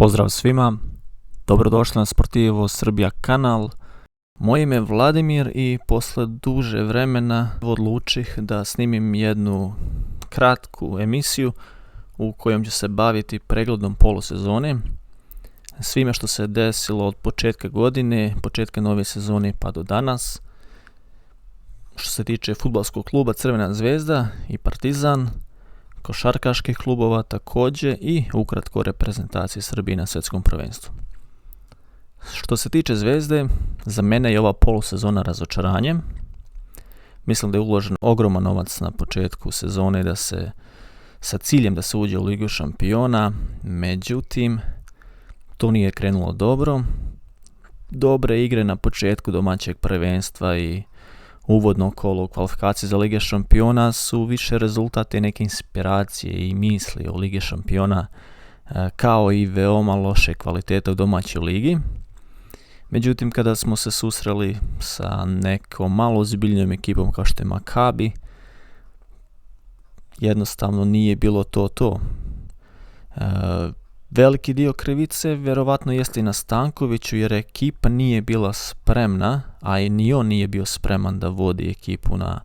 Pozdrav svima, dobrodošli na Sportivo Srbija kanal. Moje ime je Vladimir i posle duže vremena odlučih da snimim jednu kratku emisiju u kojom ću se baviti pregledom polusezone, svime što se desilo od početka godine, početka nove sezone pa do danas. Što se tiče fudbalskog kluba Crvena zvezda i Partizan, košarkaških klubova također i ukratko reprezentacije Srbije na svjetskom prvenstvu. Što se tiče Zvezde, za mene je ova polusezona razočaranje. Mislim da je uložen ogroman novac na početku sezone sa ciljem da se uđe u Ligu šampiona, međutim to nije krenulo dobro. Dobre igre na početku domaćeg prvenstva i uvodno kolo kvalifikacije za Lige šampiona su više rezultate neke inspiracije i misli o Lige šampiona, kao i veoma loše kvalitete u domaćoj ligi. Međutim, kada smo se susreli sa nekom malo ozbiljnijom ekipom kao što je Makabi, jednostavno nije bilo to. Veliki dio krivice vjerovatno jeste i na Stankoviću, jer ekipa nije bila spremna, a i ni on nije bio spreman da vodi ekipu na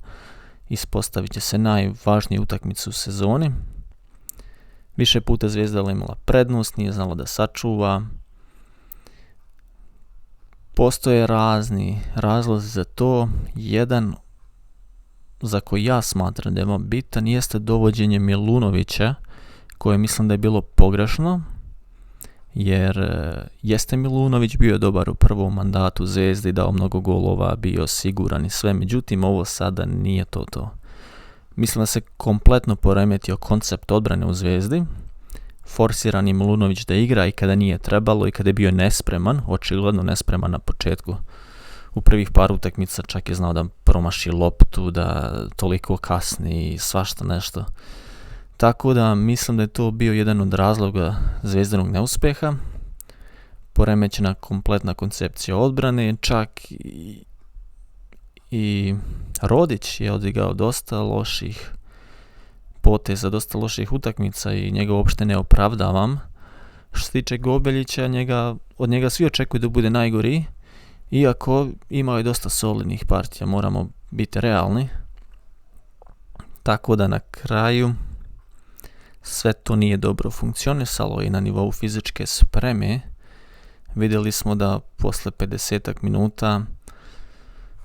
ispostavit će se najvažniju utakmicu u sezoni. Više puta Zvezda je imala prednost, nije znala da sačuva. Postoje razni razlozi za to. Jedan za koji ja smatram da je bitan jeste dovođenje Milunovića, koje mislim da je bilo pogrešno, jer jeste Milunović bio dobar u prvom mandatu Zvezde i dao mnogo golova, bio siguran i sve, međutim ovo sada nije to. Mislim da se kompletno poremetio koncept odbrane u Zvezdi. Forsiran je Milunović da igra i kada nije trebalo i kada je bio nespreman, očigledno nespreman na početku. U prvih par utakmica čak je znao da promaši loptu, da toliko kasni i svašta nešto. Tako da mislim da je to bio jedan od razloga Zvezdanog neuspeha. Poremećena kompletna koncepcija odbrane, čak i Rodić je odigrao dosta loših poteza, dosta loših utakmica i njega uopšte ne opravdavam. Što se tiče Gobeljića, od njega svi očekuju da bude najgori, iako imao je dosta solidnih partija, moramo biti realni. Tako da na kraju sve to nije dobro funkcionisalo i na nivou fizičke spreme. Vidjeli smo da posle 50 minuta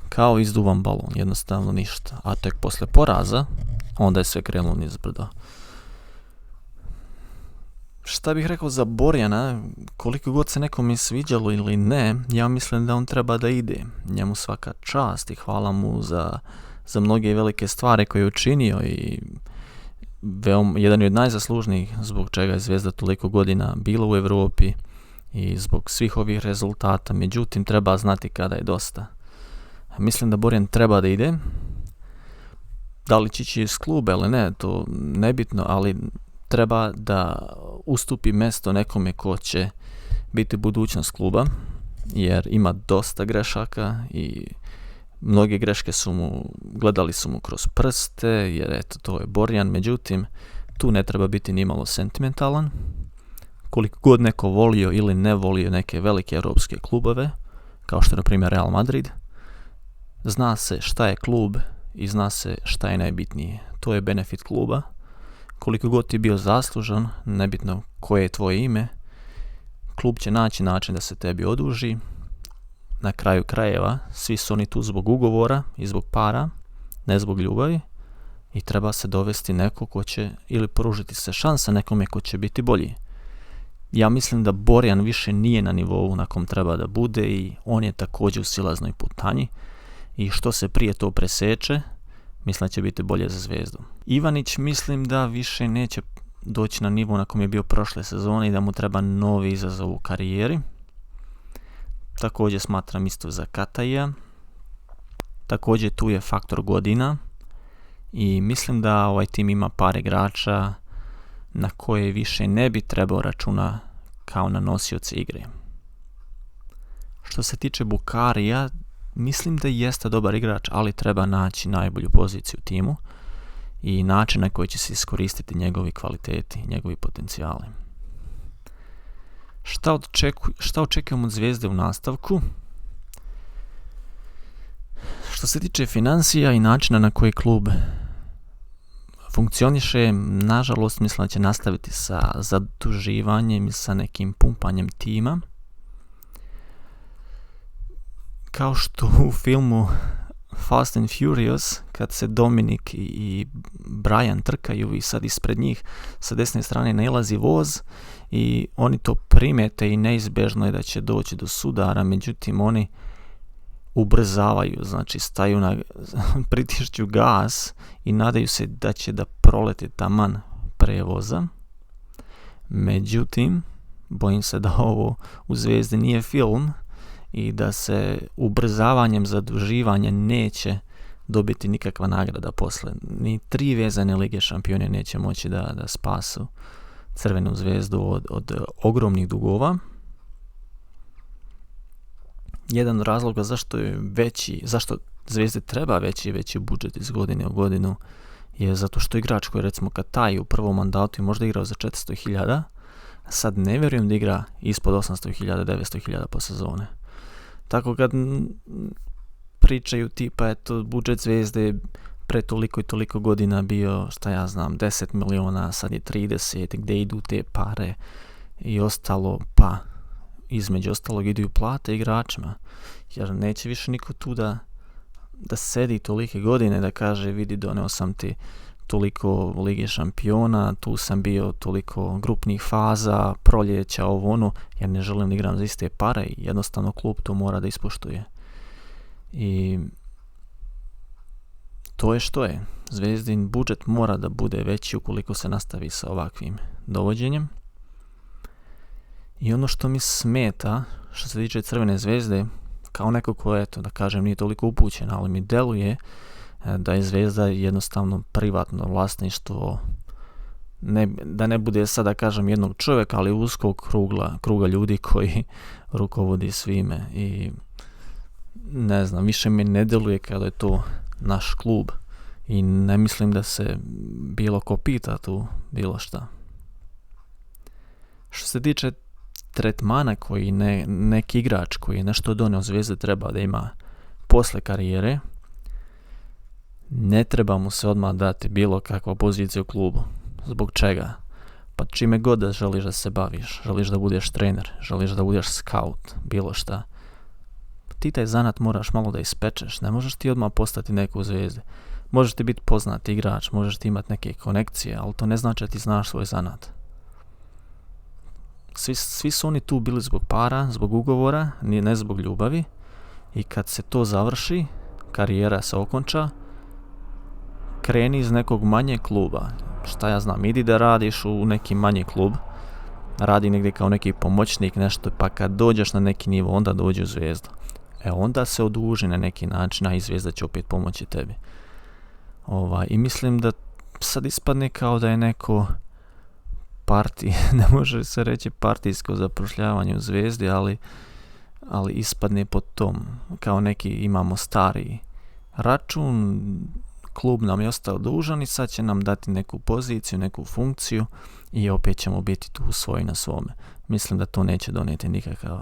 kao izduvan balon, jednostavno ništa. A tek posle poraza, onda je sve krenulo nizbrdo. Šta bih rekao za Borjana, koliko god se nekome sviđalo ili ne, ja mislim da on treba da ide. Njemu svaka čast i hvala mu za mnoge velike stvari koje je učinio i jedan je od najzaslužnijih zbog čega je Zvezda toliko godina bila u Europi i zbog svih ovih rezultata. Međutim, treba znati kada je dosta. Mislim da Borjan treba da ide. Da li će ići iz kluba ili ne, to nebitno, ali treba da ustupi mesto nekome ko će biti budućnost kluba, jer ima dosta grešaka i mnoge greške gledali su mu kroz prste, jer eto, to je Borjan. Međutim, tu ne treba biti nimalo sentimentalan. Koliko god neko volio ili ne volio neke velike europske klubove, kao što je na primjer Real Madrid, zna se šta je klub i zna se šta je najbitnije. To je benefit kluba. Koliko god ti bio zaslužan, nebitno koje je tvoje ime, klub će naći način da se tebi oduži. Na kraju krajeva, svi su oni tu zbog ugovora i zbog para, ne zbog ljubavi, i treba se dovesti neko ko će, ili pružiti se šansa nekome ko će biti bolji. Ja mislim da Borjan više nije na nivou na kom treba da bude i on je također u silaznoj putanji i što se prije to preseče, mislim da će biti bolje za Zvezdu. Ivanić mislim da više neće doći na nivo na kom je bio prošle sezone i da mu treba novi izazov u karijeri. Također smatram isto za Kataija. Također tu je faktor godina i mislim da ovaj tim ima par igrača na koje više ne bi trebao računa kao na nosioce igre. Što se tiče Bukarija, mislim da jeste dobar igrač, ali treba naći najbolju poziciju u timu i način na koji će se iskoristiti njegovi kvaliteti, njegovi potencijali. Šta očekujemo od Zvijezde u nastavku? Što se tiče financija i načina na koji klub funkcioniše, nažalost mislim da će nastaviti sa zaduživanjem i sa nekim pumpanjem tima. Kao što u filmu Fast and Furious, kad se Dominik i Brian trkaju i sad ispred njih sa desne strane nailazi voz i oni to primete i neizbježno je da će doći do sudara, međutim oni ubrzavaju, znači pritišću gas i nadaju se da će da proleti taman prevoza. Međutim, bojim se da ovo u Zvijezdi nije film i da se ubrzavanjem zaduživanja neće dobiti nikakva nagrada posle. Ni 3 vezane Lige šampiona neće moći da spasu Crvenu Zvijezdu od ogromnih dugova. Jedan od razloga zašto Zvijezdi treba veći budžet iz godine u godinu je zato što igrač koji recimo Kataj u prvom mandatu je možda igrao za 400.000, a sad ne vjerujem da igra ispod 800.000, 900.000 po sezone. Tako kad pričaju tipa eto budžet Zvijezde pre toliko i toliko godina bio 10 miliona, sad je 30, gdje idu te pare i ostalo, pa između ostalog idu plate igračima, jer neće više niko tu da sedi tolike godine da kaže vidi doneo sam ti toliko Lige šampiona, tu sam bio toliko grupnih faza, proljeća, ovo ono, jer ne želim da igram za iste pare i jednostavno klub to mora da ispoštuje. I to je što je. Zvijezdin budžet mora da bude veći ukoliko se nastavi sa ovakvim dovođenjem. I ono što mi smeta, što se tiče Crvene Zvezde, kao neko ko je, da kažem, nije toliko upućen, ali mi deluje da je Zvezda jednostavno privatno vlasništvo, da ne bude sad da kažem jednog čovjeka, ali uskog kruga ljudi koji rukovodi svime. I ne znam, više mi ne deluje kada je to naš klub i ne mislim da se bilo ko pita tu bilo šta. Što se tiče tretmana koji neki igrač koji je nešto donio Zvijezde treba da ima posle karijere, ne treba mu se odmah dati bilo kakva pozicija u klubu. Zbog čega? Pa čime god da želiš da se baviš, želiš da budeš trener, želiš da budeš scout, bilo šta, ti taj zanat moraš malo da ispečeš, ne možeš ti odmah postati neko u Zvijezdi. Možeš ti biti poznat igrač, možeš ti imati neke konekcije, ali to ne znači da ti znaš svoj zanat. Svi su oni tu bili zbog para, zbog ugovora, ne zbog ljubavi, i kad se to završi, karijera se okonča, kreni iz nekog manjeg kluba. Šta ja znam, idi da radiš u neki manji klub, radi negdje kao neki pomoćnik, nešto, pa kad dođeš na neki nivo, onda dođe u Zvijezdu. Onda se oduži na neki način, a i Zvijezda će opet pomoći tebi. I mislim da sad ispadne kao da je neko ne može se reći partijsko zapošljavanje u Zvijezdi, ali ispadne po tom, kao neki imamo stari račun, klub nam je ostao dužan i sad će nam dati neku poziciju, neku funkciju i opet ćemo biti tu svoji na svome. Mislim da to neće donijeti nikakav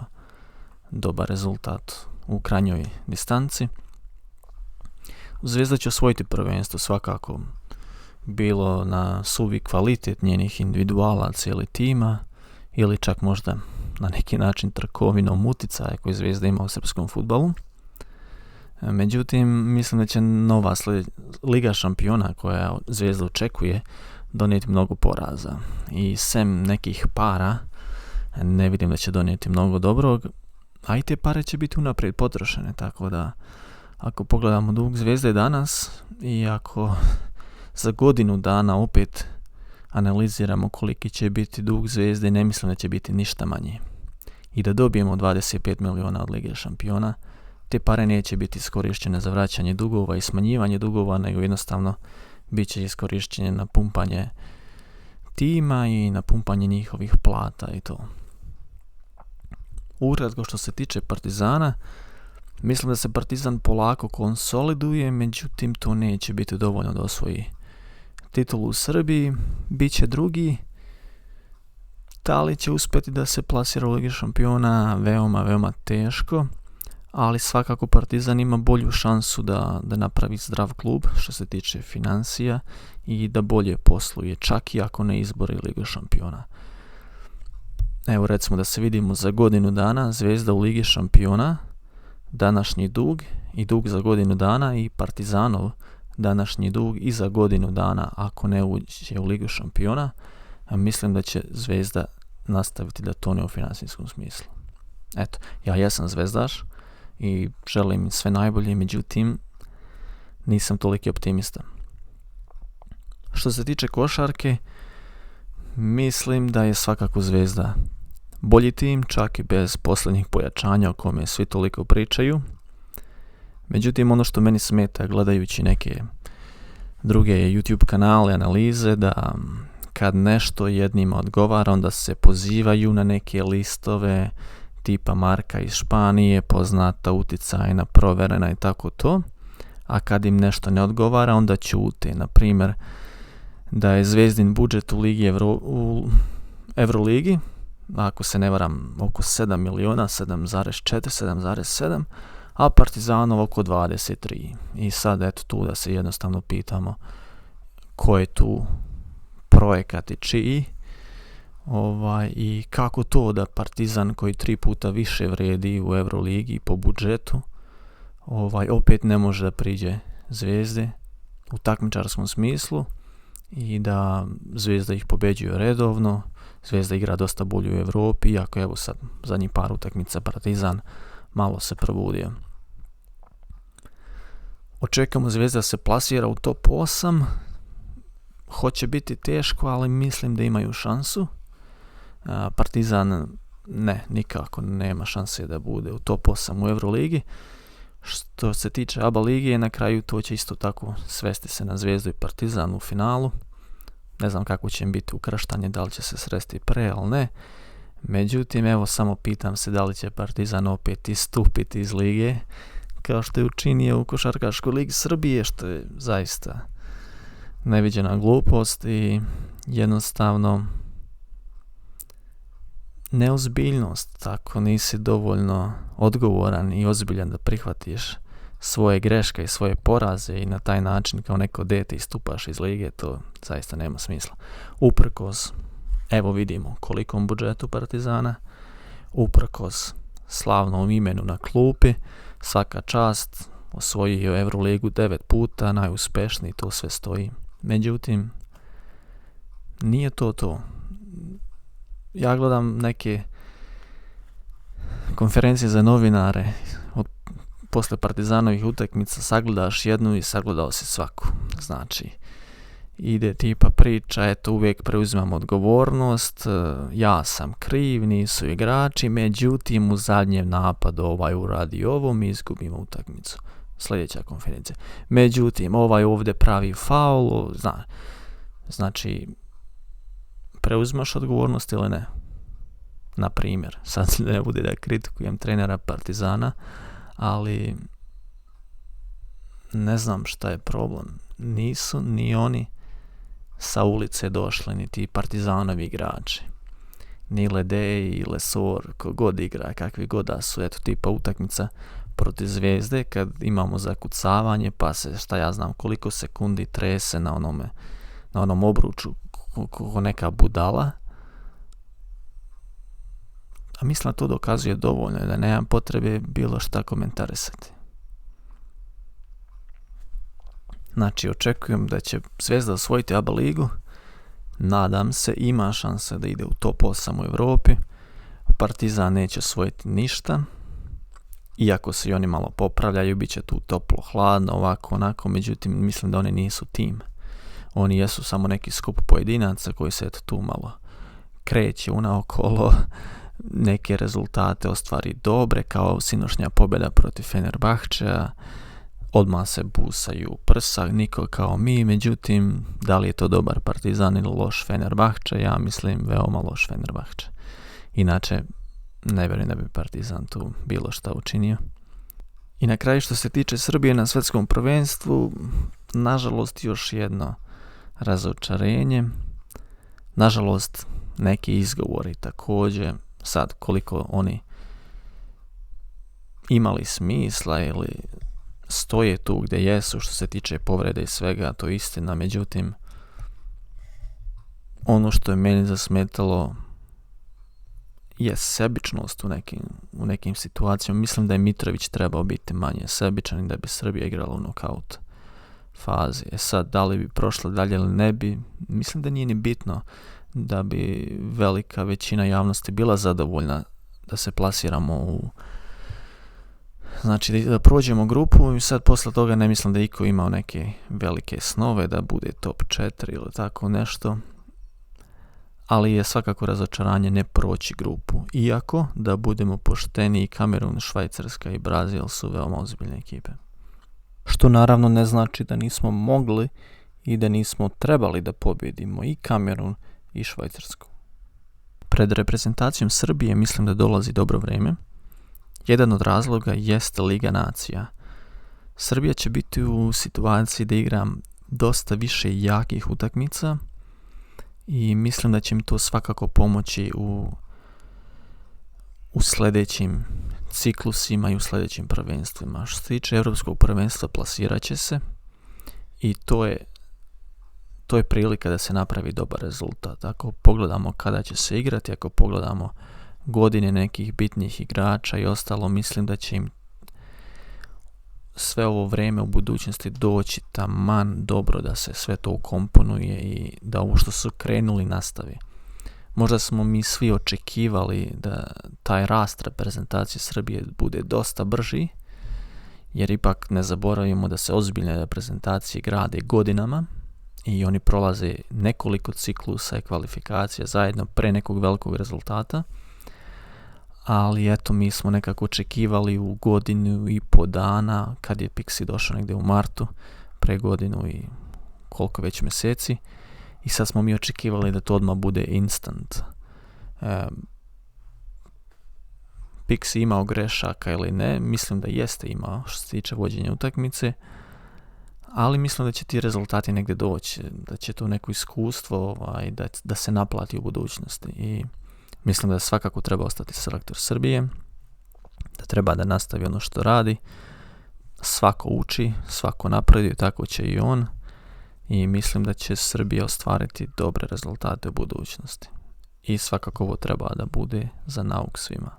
dobar rezultat u krajnjoj distanci. Zvijezda će osvojiti prvenstvo svakako, bilo na suvi kvalitet njenih individualaca ili tima, ili čak možda na neki način trkovinom uticaja koji Zvijezda ima u srpskom fudbalu. Međutim, mislim da će nova Liga šampiona koja Zvijezda očekuje donijeti mnogo poraza. I sem nekih para, ne vidim da će donijeti mnogo dobrog, a i te pare će biti unaprijed potrošene, tako da ako pogledamo dug Zvijezde danas i ako za godinu dana opet analiziramo koliki će biti dug Zvijezde, ne mislim da će biti ništa manji. I da dobijemo 25 miliona od Lige šampiona, te pare neće biti iskorištene za vraćanje dugova i smanjivanje dugova, nego jednostavno bit će iskorištene na pumpanje tima i na pumpanje njihovih plata i to. Ukratko što se tiče Partizana, mislim da se Partizan polako konsoliduje, međutim to neće biti dovoljno da osvoji titulu u Srbiji, bit će drugi Da li će uspjeti da se plasira u Ligi šampiona? Veoma teško, ali svakako Partizan ima bolju šansu da napravi zdrav klub što se tiče financija i da bolje posluje, čak i ako ne izbori Ligu šampiona. Evo recimo da se vidimo za godinu dana, Zvezda u Ligi šampiona, današnji dug i dug za godinu dana, i Partizanov današnji dug i za godinu dana ako ne uđe u Ligu šampiona. Mislim da će Zvezda nastaviti da tone u financijskom smislu. Eto, ja jesam zvezdaš i želim im sve najbolje, međutim nisam toliki optimista. Što se tiče košarke, mislim da je svakako Zvezda bolji tim, čak i bez posljednjih pojačanja o kome svi toliko pričaju. Međutim, ono što meni smeta gledajući neke druge YouTube kanale, analize, da kad nešto jednima odgovara, onda se pozivaju na neke listove tipa Marka iz Španije, poznata, uticajna, proverena i tako to. A kad im nešto ne odgovara, onda ćute. Na primjer, da je Zvezdin budžet u Euroligi, ako se ne varam, oko 7 miliona, 7,4, 7,7, a Partizanov oko 23. I sad eto tu da se jednostavno pitamo ko je tu projekat i čiji, i kako to da Partizan koji 3 puta više vredi u Euroligi po budžetu, opet ne može da priđe Zvezde u takmičarskom smislu i da Zvezda ih pobeđuje redovno. Zvezda igra dosta bolje u Europi, iako evo sad zadnjih par utakmica Partizan malo se probudio. Očekujemo Zvezda se plasira u top 8. Hoće biti teško, ali mislim da imaju šansu. Partizan nikako nema šanse da bude u top 8 u Euroligi. Što se tiče ABA lige, na kraju to će isto tako svesti se na Zvezdu i Partizan u finalu. Ne znam kako će im biti ukrštanje, da li će se sresti pre, ali ne. Međutim, evo samo pitam se da li će Partizan opet istupiti iz lige, kao što je učinio u Košarkaškoj ligi Srbije, što je zaista neviđena glupost i jednostavno neozbiljnost. Ako nisi dovoljno odgovoran i ozbiljan da prihvatiš svoje greške i svoje poraze i na taj način kao neko dete istupaš iz lige, to zaista nema smisla. Uprkos, evo vidimo kolikom budžetu Partizana, uprkos slavnom imenu na klupi, svaka čast, osvojio Euroligu 9 puta, najuspešniji, to sve stoji. Međutim, nije to. Ja gledam neke konferencije za novinare posle Partizanovih utakmica, sagledaš jednu i sagledao si svaku. Znači, ide tipa priča, eto uvijek preuzimam odgovornost, ja sam kriv, nisu igrači, međutim u zadnjem napadu uradi ovo, mi izgubimo utakmicu. Sljedeća konferencija. Međutim, ovdje pravi faul, znači, preuzimaš odgovornost ili ne? Na primjer, sad ne bude da kritikujem trenera Partizana, ali ne znam šta je problem. Nisu ni oni sa ulice došli, ni ti Partizanovi igrači. Ni Ledej, Lesor, kogod igra, kakvi god da su, eto tipa utakmica protiv Zvezde, kad imamo zakucavanje, pa se šta ja znam koliko sekundi trese na onom obruču ko neka budala. A mislim da to dokazuje dovoljno, da nemam potrebe bilo šta komentarisati. Znači, očekujem da će Zvezda osvojiti ABA ligu. Nadam se, ima šanse da ide u top 8 u Europi. Partizan neće osvojiti ništa. Iako se i oni malo popravljaju, bit će tu toplo, hladno, ovako, onako. Međutim, mislim da oni nisu tim. Oni jesu samo neki skup pojedinaca koji se tu malo kreće unaokolo, neke rezultate ostvari dobre, kao sinošnja pobjeda protiv Fenerbahčeja, odmah se busaju prsa, niko kao mi, međutim, da li je to dobar Partizan ili loš Fenerbahče? Ja mislim veoma loš Fenerbahče. Inače, ne vjerujem da bi Partizan tu bilo šta učinio. I na kraju, što se tiče Srbije na svjetskom prvenstvu, nažalost još jedno razočarenje. Nažalost, neki izgovori također. Sad, koliko oni imali smisla ili stoje tu gdje jesu što se tiče povrede i svega, to je istina. Međutim, ono što je meni zasmetalo je sebičnost u nekim situacijama. Mislim da je Mitrović trebao biti manje sebičan i da bi Srbija igrala u nokaut fazi. Sad, da li bi prošla dalje ili ne bi, mislim da nije ni bitno, da bi velika većina javnosti bila zadovoljna da se plasiramo znači da prođemo grupu i sad posle toga ne mislim da iko imao neke velike snove da bude top 4 ili tako nešto. Ali je svakako razočaranje ne proći grupu. Iako, da budemo pošteni, i Kamerun, Švajcarska i Brazil su veoma ozbiljne ekipe. Što naravno ne znači da nismo mogli i da nismo trebali da pobjedimo i Kamerun i Švajcarsku. Pred reprezentacijom Srbije mislim da dolazi dobro vrijeme. Jedan od razloga jeste Liga nacija. Srbija će biti u situaciji da igra dosta više jakih utakmica i mislim da će im to svakako pomoći u sljedećim ciklusima i u sljedećim prvenstvima. Što se tiče Europskog prvenstva, plasirat će se i to je prilika da se napravi dobar rezultat. Ako pogledamo kada će se igrati, ako pogledamo godine nekih bitnih igrača i ostalo, mislim da će im sve ovo vrijeme u budućnosti doći taman dobro da se sve to ukomponuje i da ovo što su krenuli nastavi. Možda smo mi svi očekivali da taj rast reprezentacije Srbije bude dosta brži, jer ipak ne zaboravimo da se ozbiljne reprezentacije grade godinama i oni prolaze nekoliko ciklusa i kvalifikacija zajedno pre nekog velikog rezultata. Ali eto, mi smo nekako očekivali u godinu i po dana, kad je Pixi došao negdje u martu, pre godinu i koliko već mjeseci, i sad smo mi očekivali da to odmah bude instant. Pixi imao grešaka ili ne, mislim da jeste imao što se tiče vođenja utakmice, ali mislim da će ti rezultati negdje doći, da će to neko iskustvo da se naplati u budućnosti. I mislim da svakako treba ostati selektor Srbije, da treba da nastavi ono što radi, svako uči, svako napreduje, tako će i on, i mislim da će Srbija ostvariti dobre rezultate u budućnosti. I svakako ovo treba da bude za nauk svima.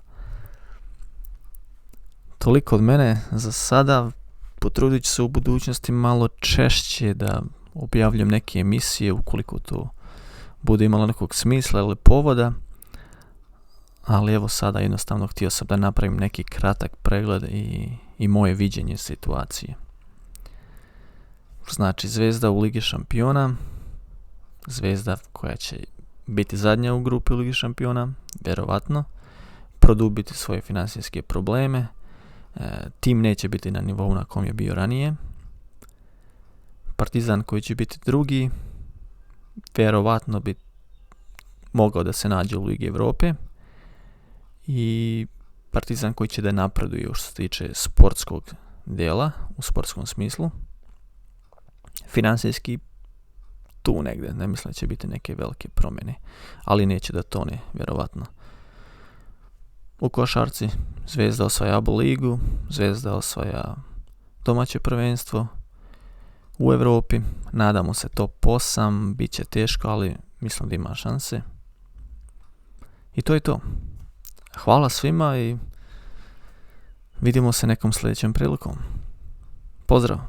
Toliko od mene za sada. Potrudit ću se u budućnosti malo češće da objavljam neke emisije ukoliko to bude imalo nekog smisla ili povoda. Ali evo sada jednostavno htio sam da napravim neki kratak pregled i moje viđenje situacije. Znači, Zvezda u Ligi šampiona, Zvezda koja će biti zadnja u grupi Ligi šampiona, vjerovatno, produbiti svoje financijske probleme, tim neće biti na nivou na kom je bio ranije, Partizan koji će biti drugi, vjerovatno bi mogao da se nađe u Ligi Evrope, i Partizan koji će da napreduje što se tiče sportskog dijela, u sportskom smislu. Financijski tu negdje, ne mislim da će biti neke velike promjene, ali neće da tone, vjerovatno. U košarci Zvezda osvaja ABA ligu, Zvezda osvaja domaće prvenstvo u Evropi, nadamo se top 8, bit će teško, ali mislim da ima šanse. I to je to. Hvala svima i vidimo se nekom sljedećem prilikom. Pozdrav!